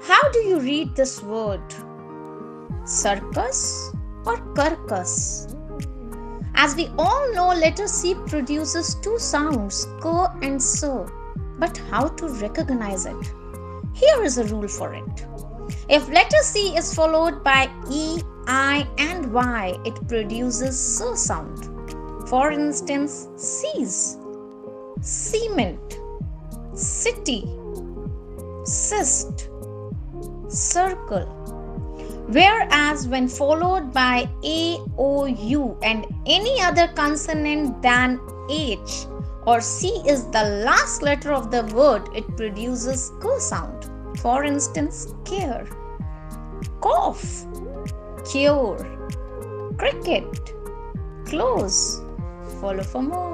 How do you read this word? Circus or carcass? As we all know, letter C produces two sounds, k and s. But how to recognize it? Here is a rule for it. If letter C is followed by E, I and Y, it produces S sound. For instance, seas, cement, city, cyst, circle. Whereas when followed by A, O, U and any other consonant than H or C is the last letter of the word, it produces K sound. For instance, care, cough, cure, cricket, close. Follow for more.